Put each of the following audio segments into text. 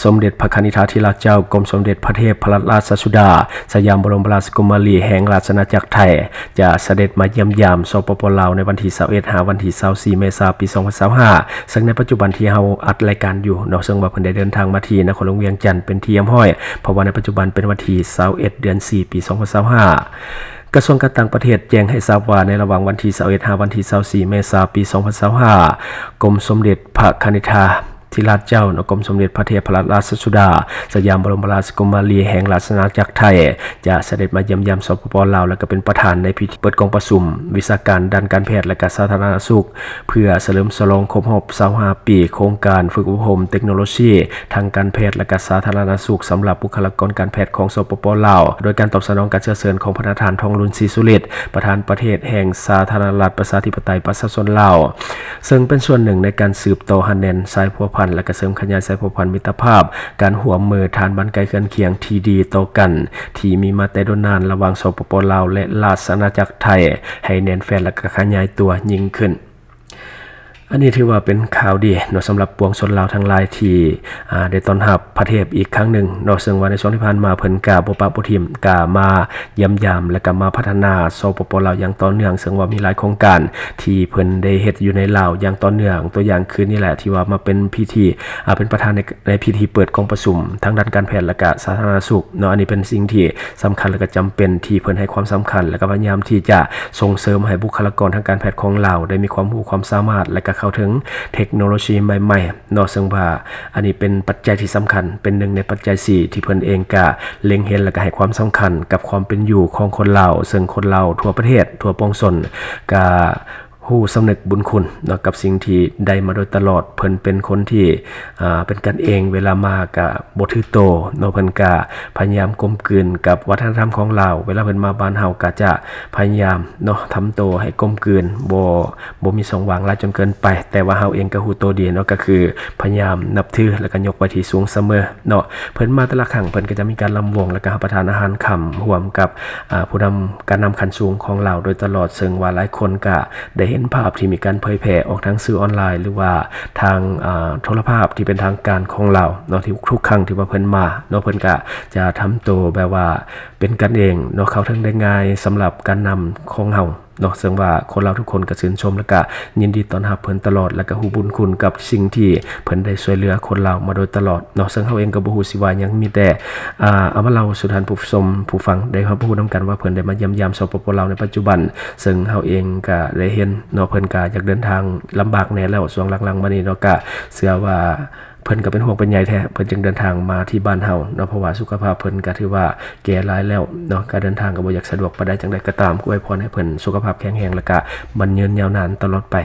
สมเด็จพระคณิธาธิราชเจ้ากรมสมเด็จพระเทพรัตนราชสุดาสยามบรมราชกุมารีแห่งราชอาณาจักรไทยจะเสด็จมาเยี่ยมยามสปป.ลาวในวันที่21 วันที่24 เมษายน ปี 2025ซึ่งในปัจจุบันที่เฮาอัดรายการอยู่เนาะซึ่งว่าเพิ่นได้เดินทางมาที่นครหลวงเวียงจันทน์เป็นที่เยี่ยมห้อยเพราะว่าในปัจจุบันเป็นวันที่21 เดือน 4 ปี 2025กระทรวงการต่างประเทศแจ้งให้ทราบว่าในระหว่างวันที่21 วันที่24 เมษายน ปี 2025กรมสมเด็จพระคณิธาธิราชเจ้ากรมสมเด็จพระเทพรัตนราชสุดาสยามบรมราชกุมารีแห่งราชอาณาจักรไทยจะเสด็จมาเยี่ยมยามสปป.ลาวและก็เป็นประธานในพิธีเปิดกองประชุมวิชาการด้านการแพทย์และสาธารณสุขเพื่อเฉลิมฉลองครบรอบ25 ปีโครงการฝึกอบรมเทคโนโลยีทางการแพทย์และสาธารณสุขสำหรับบุคลากรการแพทย์ของสปป.ลาวโดยการตอบสนองการเชิญของพระทหารทองลุนศรีสุฤทธิ์ประธานประเทศแห่งสาธารณรัฐประชาธิปไตยประชาชนลาวซึ่งเป็นส่วนหนึ่งในการสืบต่อหันแน่นสายพัวพันและเสริมขยายสายพัวพันมิตรภาพการหัวมือทานบันไกเคลื่อนเคียงที่ดีต่อกันที่มีมาแต่โดนนานระหว่างสปป.ลาวและราชอาณาจักรไทยให้แน่นแฟ้นและขยายตัวยิ่งขึ้นอันนี้ถือว่าเป็นข่าวดีเนาะสำหรับปวงชนลาวทั้งหลายที่ได้ต้อนรับพระเทพอีกครั้งหนึ่งเนาะซึ่งว่าในช่วงที่ผ่านมาเพิ่นก็บ่ปะบ่ทิ่มก็มาเยี่ยมยามและก็มาพัฒนาสปป.ลาวอย่างต่อเนื่องซึ่งว่ามีหลายโครงการที่เพิ่นได้เฮ็ดอยู่ในลาวอย่างต่อเนื่องตัวอย่างคือนี่แหละที่ว่ามาเป็นพิธีเป็นประธานในพิธีเปิดกองประชุมทางด้านการแพทย์และก็สาธารณสุขเนาะอันนี้เป็นสิ่งที่สำคัญและก็จำเป็นที่เพิ่นให้ความสำคัญและก็พยายามที่จะส่งเสริมให้บุคลากรทางการแพทย์ของลาวได้มีความรู้ความสามารถและก็เข้าถึงเทคโนโลยีใหม่ๆเนาะซึ่งว่าอันนี้เป็นปัจจัยที่สำคัญเป็นหนึ่งในปัจจัย4ที่เพิ่นเองก็เล็งเห็นและก็ให้ความสำคัญกับความเป็นอยู่ของคนลาวซึ่งคนลาวทั่วประเทศทั่วปวงชนก็ผู้สำนึกบุญคุณเนาะกับสิ่งที่ได้มาโดยตลอดเพิ่นเป็นคนที่เป็นกันเองเวลามาก็บ่ถือโตเนาะเพิ่นก็พยายามกลมกลืนกับวัฒนธรรมของลาวเวลาเพิ่นมาบ้านเฮาก็จะพยายามเนาะทำโตให้กลมกลืนบ่มีสองวางหลายจนเกินไปแต่ว่าเฮาเองก็ฮู้โตดีเนาะก็คือพยายามนับถือแล้วก็ยกไว้ที่สูงเสมอเนาะเพิ่นมาแต่ละครั้งเพิ่นก็จะมีการรำวงแล้วก็รับประทานอาหารค่ำร่วมกับผู้นำการนำขันสูงของลาวโดยตลอดซึ่งว่าหลายคนก็ได้เห็นภาพที่มีการเผยแพร่ออกทางสื่อออนไลน์หรือว่าทางโทรภาพที่เป็นทางการของเราเนาะที่ทุกครั้งที่ว่าเพิ่นมาเนาะเพิ่นก็จะทำตัวแบบว่าเป็นกันเองเนาะเข้าถึงได้ง่ายสำหรับการนำของเฮาเนาะซึ่งว่าคนเราทุกคนก็ชื่นชมและก็ยินดีต้อนรับเพิ่นตลอดและก็ฮู้บุญคุณกับสิ่งที่เพิ่นได้ช่วยเหลือคนเรามาโดยตลอดเนาะซึ่งเฮาเองก็บ่ฮู้สิว่าหยังมีแต่เอามาเล่าสู่ท่านผู้ชมผู้ฟังได้รับรู้นํกันว่าเพิ่นได้มาเยี่ยมยามสปป.ลาวในปัจจุบันซึ่งเฮาเองก็ได้เห็นเนาะเพิ่นก็อยากเดินทางลำบากแน่แล้วช่วงหลังๆมานี้เนาะก็เชื่อว่าเพิ่นก็เป็นห่วงเป็นใยแท้เพิ่นจึงเดินทางมาที่บ้านเฮาเนาะเพราะว่าสุขภาพเพิ่นก็ถือว่าแก่หลายแล้วเนาะการเดินทางก็บ่อยากสะดวกปานใดจังได๋ก็ตามอวยพรให้เพิ่นสุขภาพแข็งแรงและก็มันยืนยาวนานตลอดไป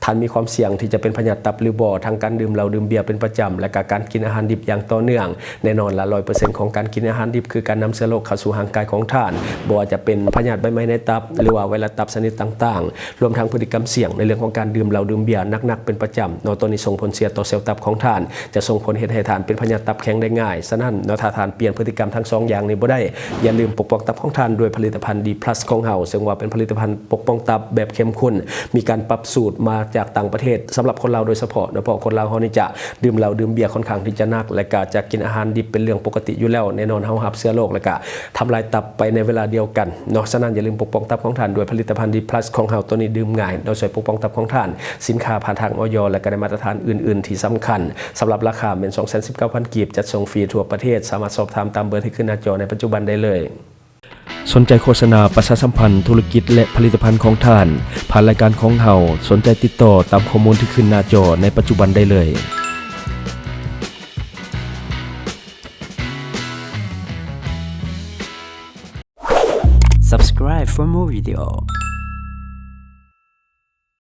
ท่านมีความเสี่ยงที่จะเป็นพยาธิตับหรือบ่ทางการดื่มเหล้าดื่มเบียร์เป็นประจำและการกินอาหารดิบอย่างต่อเนื่องแน่นอนละ 100% ของการกินอาหารดิบคือการนำเชื้อโรคเข้าสู่ร่างกายของท่านบ่ว่าจะเป็นพยาธิใบไม้ในตับหรือว่าไวรัสตับชนิดต่างๆรวมทั้งพฤติกรรมเสี่ยงในเรื่องของการดื่มเหล้าดื่มเบียร์หนักๆเป็นประจำเนาะตัวนี้ส่งผลเสียต่อเซลล์ตับของท่านจะส่งผลให้ท่านเป็นพยาธิตับแข็งได้ง่ายฉะนั้นเนาะถ้าท่านเปลี่ยนพฤติกรรมทั้ง2อย่างนี้บ่ได้อย่าลืมปกป้องตับของท่านด้วยผลิตภัณฑ์ D+ ของเฮาซึ่งว่าเป็นผลิตภัณฑ์ปกป้องตับแบบเข้มข้นมีการปรับสูตรมาจากต่างประเทศสำหรับคนเราโดยเฉพาะเพราะคนเราเขานี่จะดื่มเหล้าดื่มเบียร์ค่อนข้างที่จะหนักและก็จะกินอาหารดิบเป็นเรื่องปกติอยู่แล้วแน่นอนเขารับเชื้อโรคและก็ทำลายตับไปในเวลาเดียวกันเนาะฉะนั้นอย่าลืมปกป้องตับของท่านด้วยผลิตภัณฑ์ D+ ของเฮาตัวนี้ดื่มง่ายโดยช่วยปกป้องตับของท่านสินค้าผ่านทางอย.และก็ได้มาตรฐานอื่นๆที่สำคัญสำหรับราคาเป็น 219,000 กีบจัดส่งฟรีทั่วประเทศสามารถสอบถามตามเบอร์ที่ขึ้นหน้าจอในปัจจุบันได้เลยสนใจโฆษณาประชาสัมพันธ์ธุรกิจและผลิตภัณฑ์ของท่านผ่านรายการของเฮาสนใจติดต่อตามข้อมูลที่ขึ้นหน้าจอในปัจจุบันได้เลย Subscribe for more video